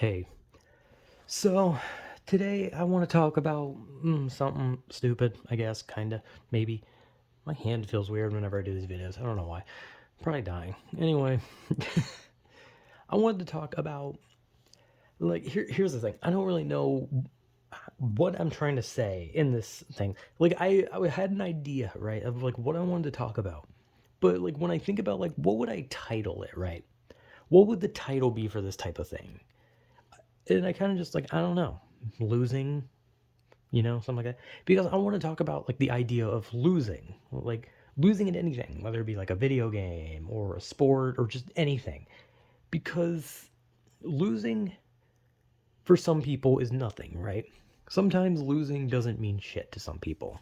Hey, so today I want to talk about something stupid, I guess, kinda, maybe. My hand feels weird whenever I do these videos. I don't know why. Probably dying. Anyway, I wanted to talk about, here's the thing. I don't really know what I'm trying to say in this thing. I had an idea, right, of like what I wanted to talk about. But like when I think about like what would I title it, right? What would the title be for this type of thing? And I kind of just like, I don't know, losing, something like that. Because I want to talk about like the idea of losing, like losing in anything, whether it be like a video game or a sport or just anything. Because losing for some people is nothing, right? Sometimes losing doesn't mean shit to some people.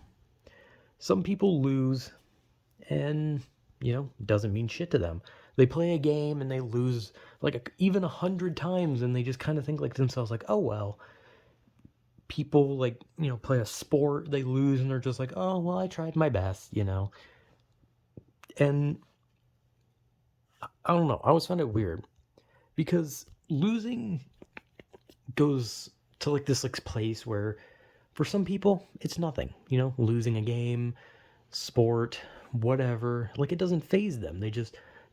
Some people lose and, doesn't mean shit to them. They play a game and they lose like even 100 times and they just kind of think like to themselves like, oh well, people like play a sport, they lose and they're just like, oh well, I tried my best. And I don't know, I always found it weird because losing goes to like this like place where for some people it's nothing, losing a game, sport, whatever, like it doesn't phase them.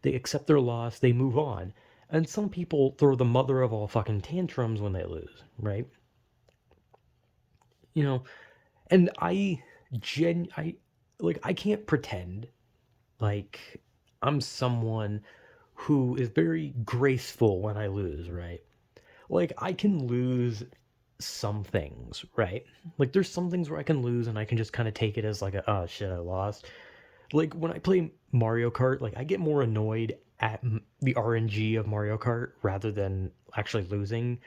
They accept their loss, they move on. And some people throw the mother of all fucking tantrums when they lose, right? you know and I like I can't pretend like I'm someone who is very graceful when I lose, right? Like I can lose some things, right? Like there's some things where I can lose and I can just kind of take it as like oh shit, I lost. Like when I play Mario Kart, like I get more annoyed at the RNG of Mario Kart rather than actually losing.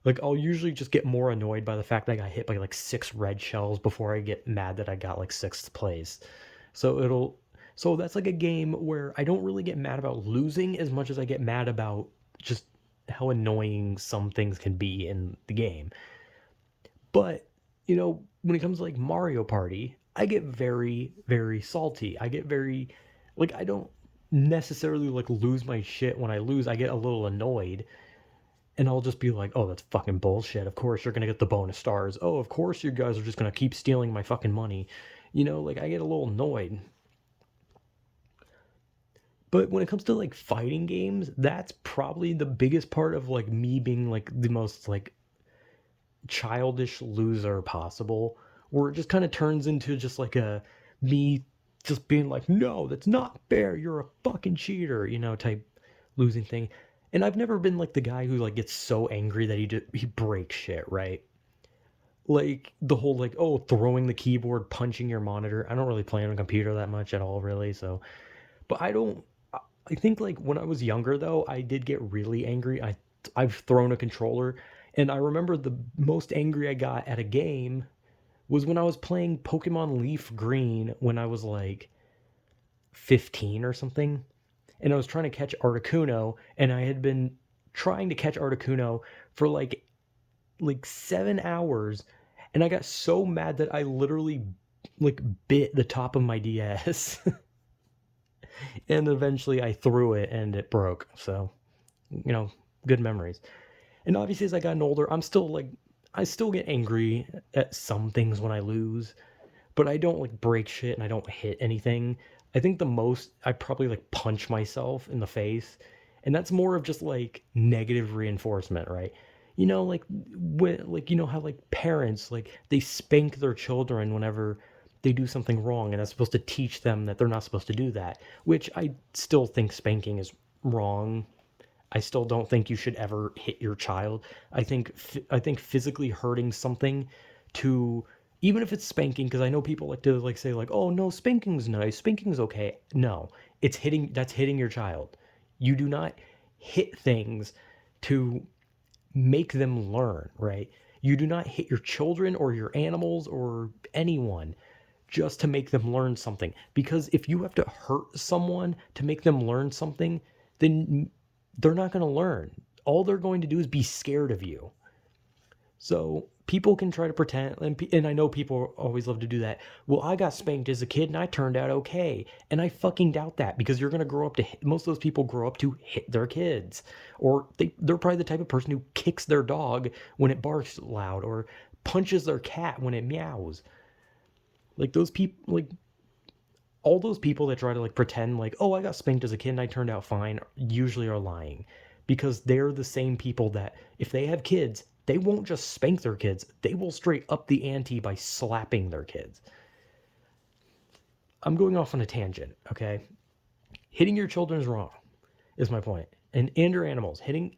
Like I'll usually just get more annoyed by the fact that I got hit by like six red shells before I get mad that I got like sixth place. So it'll so that's like a game where I don't really get mad about losing as much as I get mad about just how annoying some things can be in the game. But, when it comes to like Mario Party, I get very, very salty. I get very like I don't necessarily like lose my shit when I lose. I get a little annoyed and I'll just be like, "Oh, that's fucking bullshit. Of course you're gonna get the bonus stars. Oh, of course you guys are just gonna keep stealing my fucking money." Like I get a little annoyed. But when it comes to like fighting games, that's probably the biggest part of like me being like the most like childish loser possible, where it just kind of turns into just like a me just being like, "No, that's not fair. You're a fucking cheater," type losing thing. And I've never been like the guy who like gets so angry that he breaks shit, right? Like the whole like oh throwing the keyboard, punching your monitor. I don't really play on a computer that much at all, really. So, but I don't. I think like when I was younger though, I did get really angry. I've thrown a controller, and I remember the most angry I got at a game was when I was playing Pokemon Leaf Green when I was like 15 or something, and I was trying to catch Articuno, and I had been trying to catch Articuno for like 7 hours, and I got so mad that I literally like bit the top of my DS, and eventually I threw it and it broke. So, you know, good memories. And obviously, as I gotten older, I still get angry at some things when I lose, but I don't like break shit and I don't hit anything. I think the most I probably like punch myself in the face, and that's more of just like negative reinforcement, right? Like when like how like parents like they spank their children whenever they do something wrong, and that's supposed to teach them that they're not supposed to do that, which I still think spanking is wrong. I still don't think you should ever hit your child. I think physically hurting something to even if it's spanking, because I know people like to like say like, "Oh no, spanking's nice, spanking's okay." No, that's hitting your child. You do not hit things to make them learn, right? You do not hit your children or your animals or anyone just to make them learn something. Because if you have to hurt someone to make them learn something, then they're not going to learn. All they're going to do is be scared of you. So people can try to pretend, and I know people always love to do that. Well, I got spanked as a kid and I turned out okay. And I fucking doubt that, because you're going to grow up to most of those people grow up to hit their kids. Or they're probably the type of person who kicks their dog when it barks loud, or punches their cat when it meows. Like those people, like all those people that try to like pretend like, oh, I got spanked as a kid and I turned out fine, usually are lying, because they're the same people that if they have kids, they won't just spank their kids, they will straight up the ante by slapping their kids. I'm going off on a tangent, okay? Hitting your children is wrong, is my point. And your animals, hitting,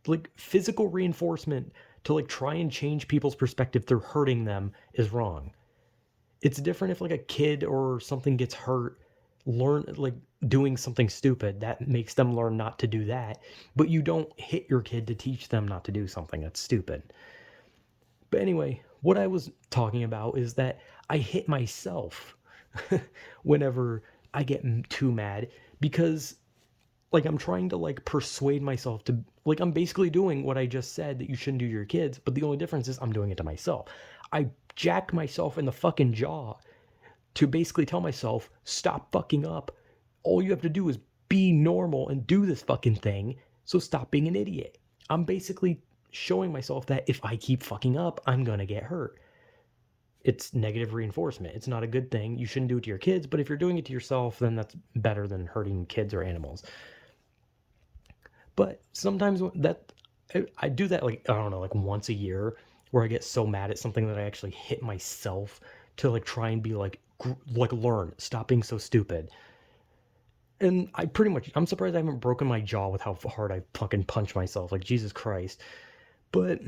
like, physical reinforcement to like try and change people's perspective through hurting them is wrong. It's different if like a kid or something gets hurt, learn like doing something stupid that makes them learn not to do that, but you don't hit your kid to teach them not to do something that's stupid. But anyway, what I was talking about is that I hit myself whenever I get too mad, because like I'm trying to like persuade myself to, like, I'm basically doing what I just said that you shouldn't do to your kids, but the only difference is I'm doing it to myself. I jacked myself in the fucking jaw to basically tell myself, stop fucking up. All you have to do is be normal and do this fucking thing, so stop being an idiot. I'm basically showing myself that if I keep fucking up, I'm gonna get hurt. It's negative reinforcement. It's not a good thing. You shouldn't do it to your kids, but if you're doing it to yourself, then that's better than hurting kids or animals. But sometimes that I do that, like, I don't know, like once a year, where I get so mad at something that I actually hit myself to like try and be like like learn, stop being so stupid. And I'm surprised I haven't broken my jaw with how hard I fucking punch myself. Like, Jesus Christ. But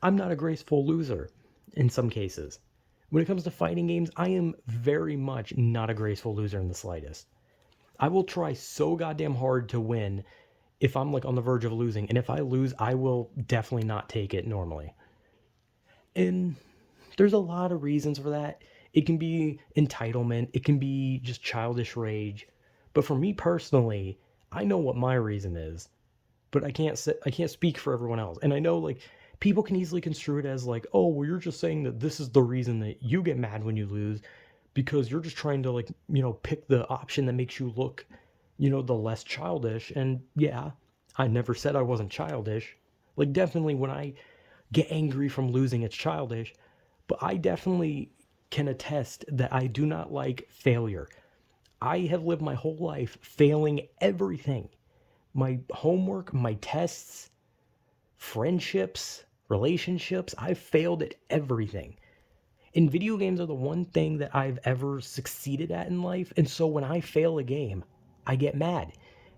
I'm not a graceful loser in some cases. When it comes to fighting games, I am very much not a graceful loser in the slightest. I will try so goddamn hard to win if I'm like on the verge of losing. And if I lose, I will definitely not take it normally. And there's a lot of reasons for that. It can be entitlement, it can be just childish rage. But for me personally, I know what my reason is, but I can't speak for everyone else. And I know like people can easily construe it as like, "Oh, well, you're just saying that this is the reason that you get mad when you lose, because you're just trying to like, pick the option that makes you look, the less childish." And yeah, I never said I wasn't childish. Like, definitely when I get angry from losing, it's childish, but I definitely can attest that I do not like failure. I have lived my whole life failing everything: my homework, my tests, friendships, relationships. I've failed at everything. And video games are the one thing that I've ever succeeded at in life. And so when I fail a game, I get mad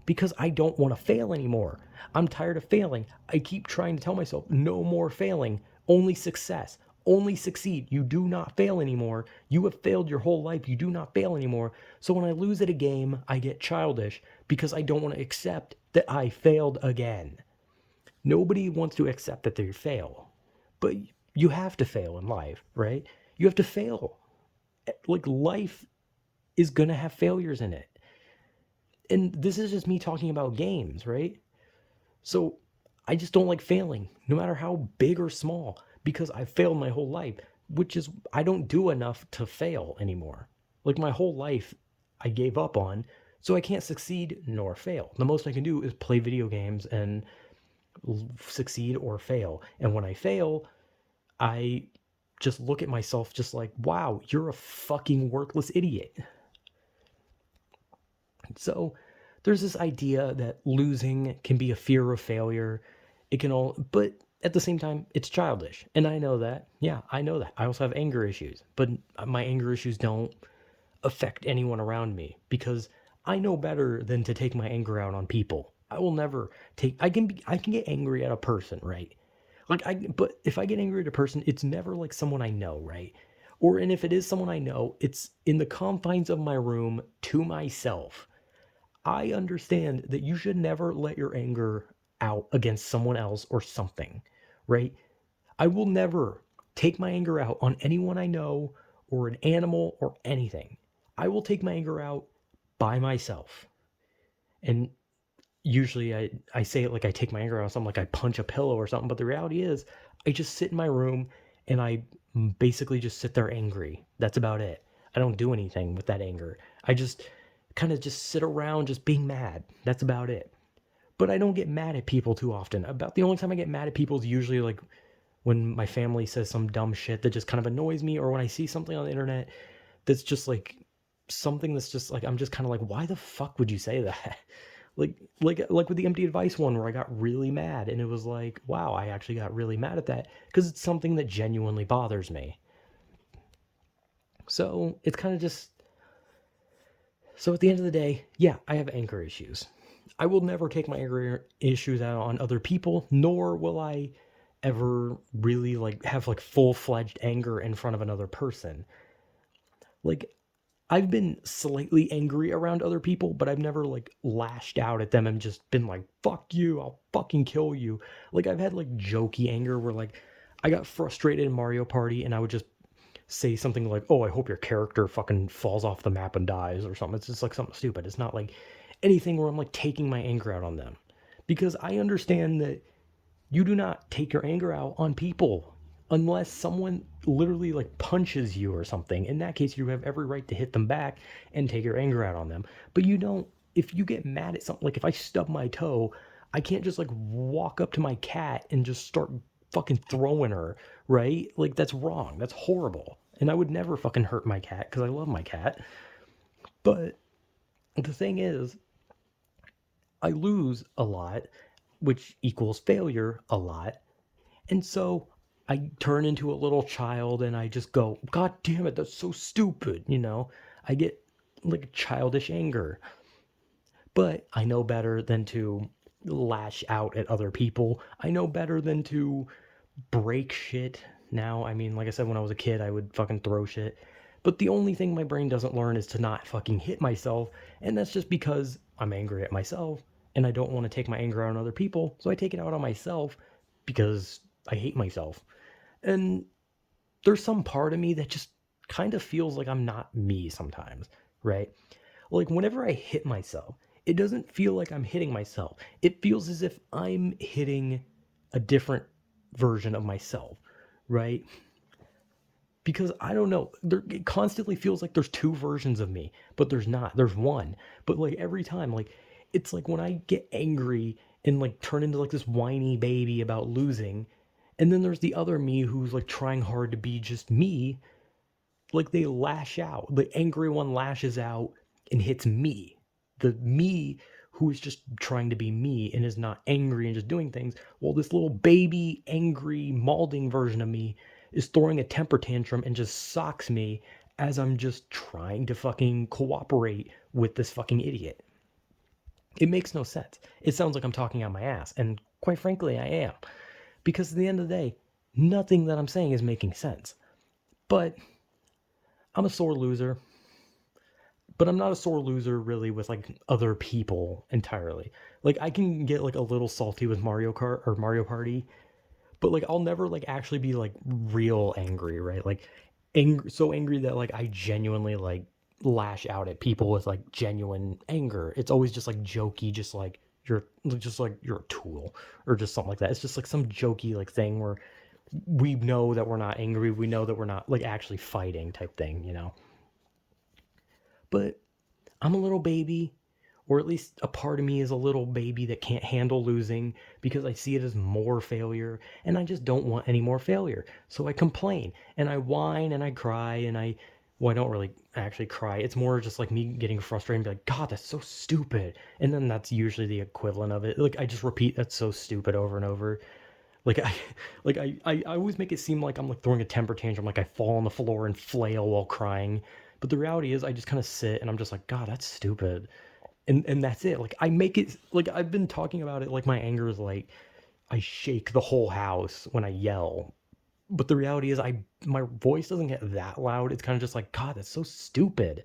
because I don't want to fail anymore. I'm tired of failing. I keep trying to tell myself, no more failing, only success. Only succeed. You do not fail anymore. You have failed your whole life. You do not fail anymore. So when I lose at a game, I get childish because I don't want to accept that I failed again. Nobody wants to accept that they fail, but you have to fail in life, right? You have to fail. Like, life is going to have failures in it. And this is just me talking about games, right? So I just don't like failing, no matter how big or small, because I've failed my whole life, which is, I don't do enough to fail anymore. Like, my whole life, I gave up on, so I can't succeed nor fail. The most I can do is play video games and succeed or fail. And when I fail, I just look at myself just like, wow, you're a fucking worthless idiot. So there's this idea that losing can be a fear of failure. It can all, but at the same time, it's childish. And I know that. Yeah, I know that. I also have anger issues, but my anger issues don't affect anyone around me, because I know better than to take my anger out on people. I will never take, I can get angry at a person, right? But if I get angry at a person, it's never like someone I know, right? And if it is someone I know, it's in the confines of my room to myself. I understand that you should never let your anger out against someone else or something, right? I will never take my anger out on anyone I know or an animal or anything. I will take my anger out by myself. And usually I say it like I take my anger out on something, like I punch a pillow or something, but the reality is I just sit in my room and I basically just sit there angry. That's about it. I don't do anything with that anger. I just kind of just sit around just being mad. That's about it. But I don't get mad at people too often. About the only time I get mad at people is usually like when my family says some dumb shit that just kind of annoys me, or when I see something on the internet that's just like something that's just like I'm just kind of like, why the fuck would you say that? Like with the empty advice one where I got really mad, and it was like, wow, I actually got really mad at that because it's something that genuinely bothers me. So it's kind of just, so at the end of the day, yeah, I have anger issues. I will never take my anger issues out on other people, nor will I ever really like have like full-fledged anger in front of another person. Like I've been slightly angry around other people, but I've never like lashed out at them and just been like, fuck you, I'll fucking kill you. Like I've had like jokey anger where like I got frustrated in Mario Party and I would just say something like, oh, I hope your character fucking falls off the map and dies or something. It's just like something stupid. It's not like anything where I'm like taking my anger out on them. Because I understand that you do not take your anger out on people unless someone literally like punches you or something. In that case, you have every right to hit them back and take your anger out on them. But you don't, if you get mad at something, like if I stub my toe, I can't just like walk up to my cat and just start fucking throwing her, right? Like that's wrong. That's horrible. And I would never fucking hurt my cat because I love my cat. But the thing is, I lose a lot, which equals failure a lot. And so I turn into a little child and I just go, God damn it, that's so stupid, you know? I get like childish anger. But I know better than to lash out at other people. I know better than to break shit now. I mean, like I said, when I was a kid, I would fucking throw shit. But the only thing my brain doesn't learn is to not fucking hit myself. And that's just because I'm angry at myself and I don't want to take my anger out on other people. So I take it out on myself because I hate myself. And there's some part of me that just kind of feels like I'm not me sometimes, right? Like whenever I hit myself, it doesn't feel like I'm hitting myself. It feels as if I'm hitting a different version of myself, right? Because I don't know, it constantly feels like there's two versions of me, but there's not. There's one. But like every time, like it's like when I get angry and like turn into like this whiny baby about losing, and then there's the other me who's like trying hard to be just me, like they lash out. The angry one lashes out and hits me. The me who is just trying to be me and is not angry and just doing things, while this little baby, angry, maulding version of me is throwing a temper tantrum and just socks me as I'm just trying to fucking cooperate with this fucking idiot. It makes no sense. It sounds like I'm talking out my ass, and quite frankly, I am. Because at the end of the day, nothing that I'm saying is making sense. But I'm a sore loser, but I'm not a sore loser really with like other people entirely. Like I can get like a little salty with Mario Kart or Mario Party, but like I'll never like actually be like real angry, right? Like so angry that like I genuinely like lash out at people with like genuine anger. It's always just like jokey, just like you're a tool or just something like that. It's just like some jokey like thing where we know that we're not angry, we know that we're not like actually fighting type thing, you know. But I'm a little baby, or at least a part of me is a little baby that can't handle losing because I see it as more failure and I just don't want any more failure. So I complain and I whine and I cry and well, I don't really actually cry. It's more just like me getting frustrated and be like, God, that's so stupid. And then that's usually the equivalent of it. Like I just repeat, that's so stupid over and over. Like I, I always make it seem like I'm like throwing a temper tantrum, like I fall on the floor and flail while crying. But the reality is, I just kind of sit and I'm just like, God, that's stupid, and that's it. Like I make it like I've been talking about it like my anger is like I shake the whole house when I yell. But the reality is, my voice doesn't get that loud. It's kind of just like, God, that's so stupid,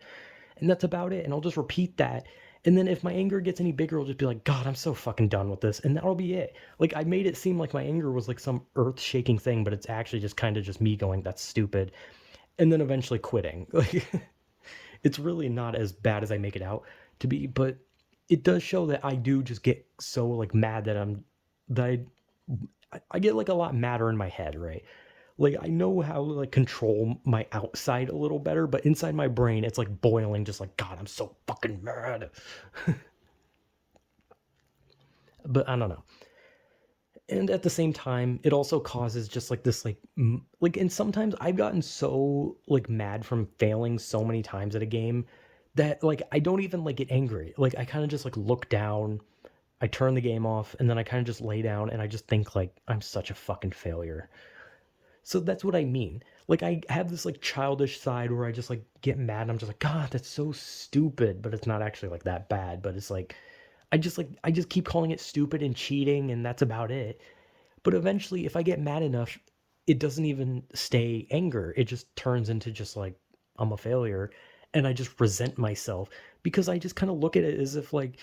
and that's about it. And I'll just repeat that. And then if my anger gets any bigger, I'll just be like, God, I'm so fucking done with this. And that'll be it. Like, I made it seem like my anger was like some earth shaking thing, but it's actually just kind of just me going, that's stupid. And then eventually quitting. Like, it's really not as bad as I make it out to be. But it does show that I do just get so like mad that I get like a lot madder in my head, right? Like I know how to like control my outside a little better, but inside my brain it's like boiling, just like God, I'm so fucking mad. But I don't know. And at the same time, it also causes just like this like and sometimes I've gotten so like mad from failing so many times at a game that like I don't even like get angry. Like I kind of just like look down, I turn the game off, and then I kind of just lay down and I just think like I'm such a fucking failure. So that's what I mean. Like I have this like childish side where I just like get mad and I'm just like, God, that's so stupid. But it's not actually like that bad. But it's like I just keep calling it stupid and cheating and that's about it. But eventually if I get mad enough, it doesn't even stay anger. It just turns into just like I'm a failure and I just resent myself because I just kind of look at it as if like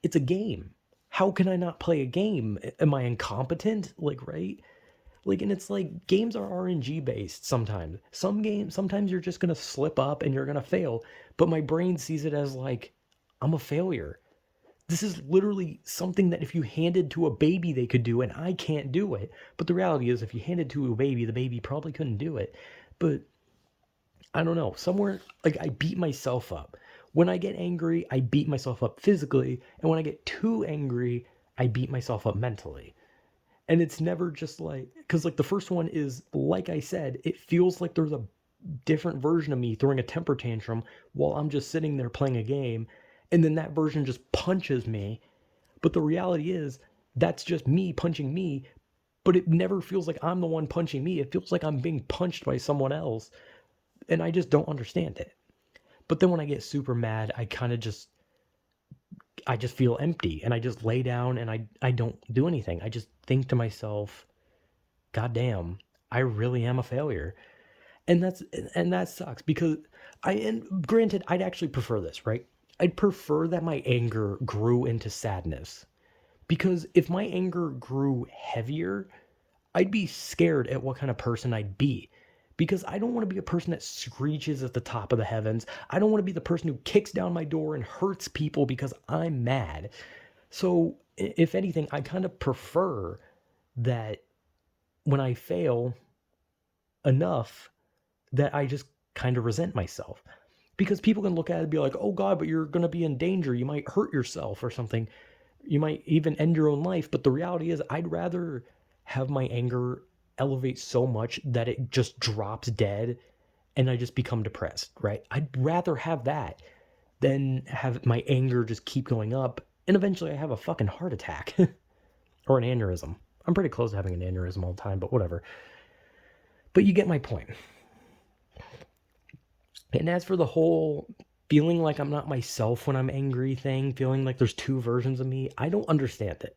it's a game. How can I not play a game? Am I incompetent? Like, right? Like, and it's like games are RNG based sometimes. Some games, sometimes you're just gonna slip up and you're gonna fail. But my brain sees it as like, I'm a failure. This is literally something that if you handed to a baby, they could do, and I can't do it. But the reality is, if you handed to a baby, the baby probably couldn't do it. But I don't know. Somewhere, like, I beat myself up. When I get angry, I beat myself up physically. And when I get too angry, I beat myself up mentally. And it's never just like, because like the first one is, like I said, it feels like there's a different version of me throwing a temper tantrum while I'm just sitting there playing a game. And then that version just punches me. But the reality is, that's just me punching me. But it never feels like I'm the one punching me. It feels like I'm being punched by someone else. And I just don't understand it. But then when I get super mad, I just feel empty and I just lay down and I don't do anything. I just think to myself, God damn, I really am a failure. And that sucks because and granted, I'd actually prefer this, right? I'd prefer that my anger grew into sadness. Because if my anger grew heavier, I'd be scared at what kind of person I'd be. Because I don't want to be a person that screeches at the top of the heavens. I don't want to be the person who kicks down my door and hurts people because I'm mad. So, if anything, I kind of prefer that when I fail enough, that I just kind of resent myself. Because people can look at it and be like, oh God, but you're going to be in danger. You might hurt yourself or something. You might even end your own life. But the reality is, I'd rather have my anger elevate so much that it just drops dead and I just become depressed, right? I'd rather have that than have my anger just keep going up and eventually I have a fucking heart attack or an aneurysm. I'm pretty close to having an aneurysm all the time, but whatever. But you get my point. And as for the whole feeling like I'm not myself when I'm angry thing, feeling like there's two versions of me, I don't understand it.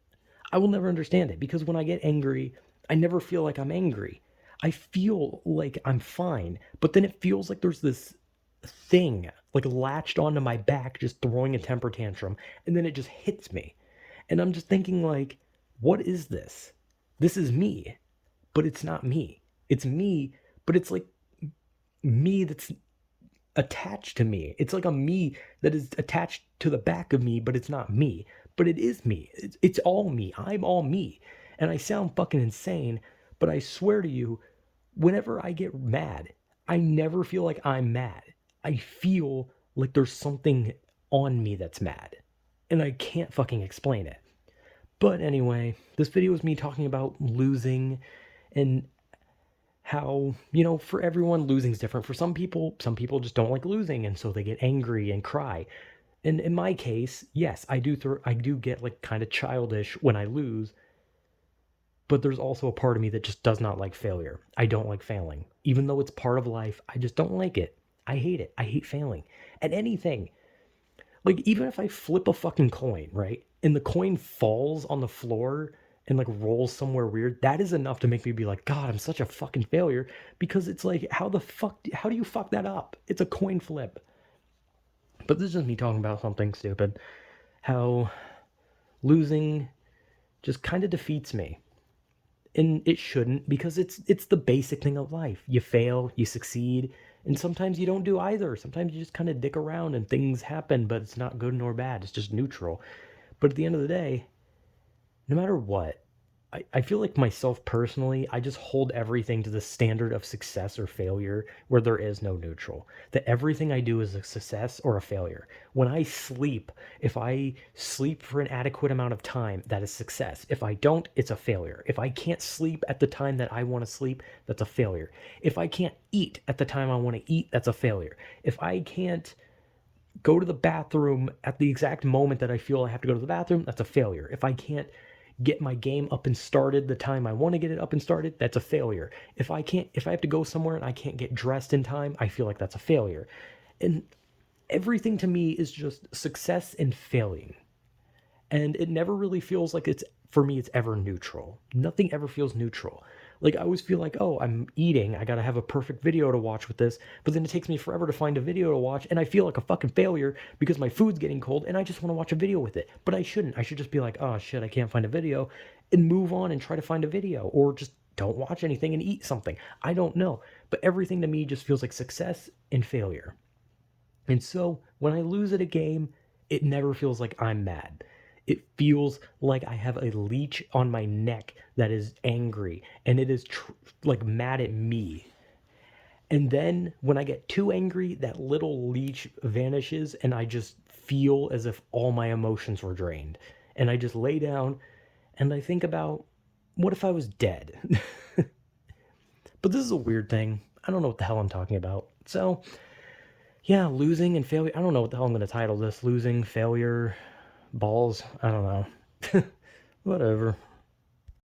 I will never understand it because when I get angry, I never feel like I'm angry. I feel like I'm fine, but then it feels like there's this thing like latched onto my back just throwing a temper tantrum and then it just hits me. And I'm just thinking like, what is this? This is me, but it's not me. It's me, but it's like me that's attached to me. It's like a me that is attached to the back of me, but it's not me. But it is me. It's all me. I'm all me. And I sound fucking insane, but I swear to you, whenever I get mad, I never feel like I'm mad. I feel like there's something on me that's mad. And I can't fucking explain it. But anyway, this video is me talking about losing and how, for everyone losing is different. For some people just don't like losing and so they get angry and cry. And in my case, yes, I do get like kind of childish when I lose, but there's also a part of me that just does not like failure. I don't like failing. Even though it's part of life, I just don't like it. I hate it. I hate failing at anything. Like even if I flip a fucking coin, right? And the coin falls on the floor and like rolls somewhere weird, that is enough to make me be like, God, I'm such a fucking failure because it's like how do you fuck that up? It's a coin flip. But this is just me talking about something stupid. How losing just kind of defeats me. And it shouldn't, because it's the basic thing of life. You fail, you succeed, and sometimes you don't do either. Sometimes you just kind of dick around and things happen, but it's not good nor bad. It's just neutral. But at the end of the day, no matter what, I feel like myself personally, I just hold everything to the standard of success or failure where there is no neutral. That everything I do is a success or a failure. When I sleep, if I sleep for an adequate amount of time, that is success. If I don't, it's a failure. If I can't sleep at the time that I want to sleep, that's a failure. If I can't eat at the time I want to eat, that's a failure. If I can't go to the bathroom at the exact moment that I feel I have to go to the bathroom, that's a failure. If I can't get my game up and started the time I want to get it up and started, that's a failure. If I have to go somewhere and I can't get dressed in time, I feel like that's a failure. And everything to me is just success and failing. And it never really feels like it's, for me, it's ever neutral. Nothing ever feels neutral. Like, I always feel like, oh, I'm eating, I gotta have a perfect video to watch with this, but then it takes me forever to find a video to watch, and I feel like a fucking failure because my food's getting cold and I just want to watch a video with it. But I shouldn't. I should just be like, oh shit, I can't find a video, and move on and try to find a video, or just don't watch anything and eat something. I don't know. But everything to me just feels like success and failure. And so when I lose at a game, it never feels like I'm mad. It feels like I have a leech on my neck that is angry, and it is like mad at me. And then when I get too angry, that little leech vanishes, and I just feel as if all my emotions were drained. And I just lay down and I think about, what if I was dead? But this is a weird thing. I don't know what the hell I'm talking about. So, yeah, losing and failure. I don't know what the hell I'm going to title this. Losing, failure, balls. I don't know. Whatever.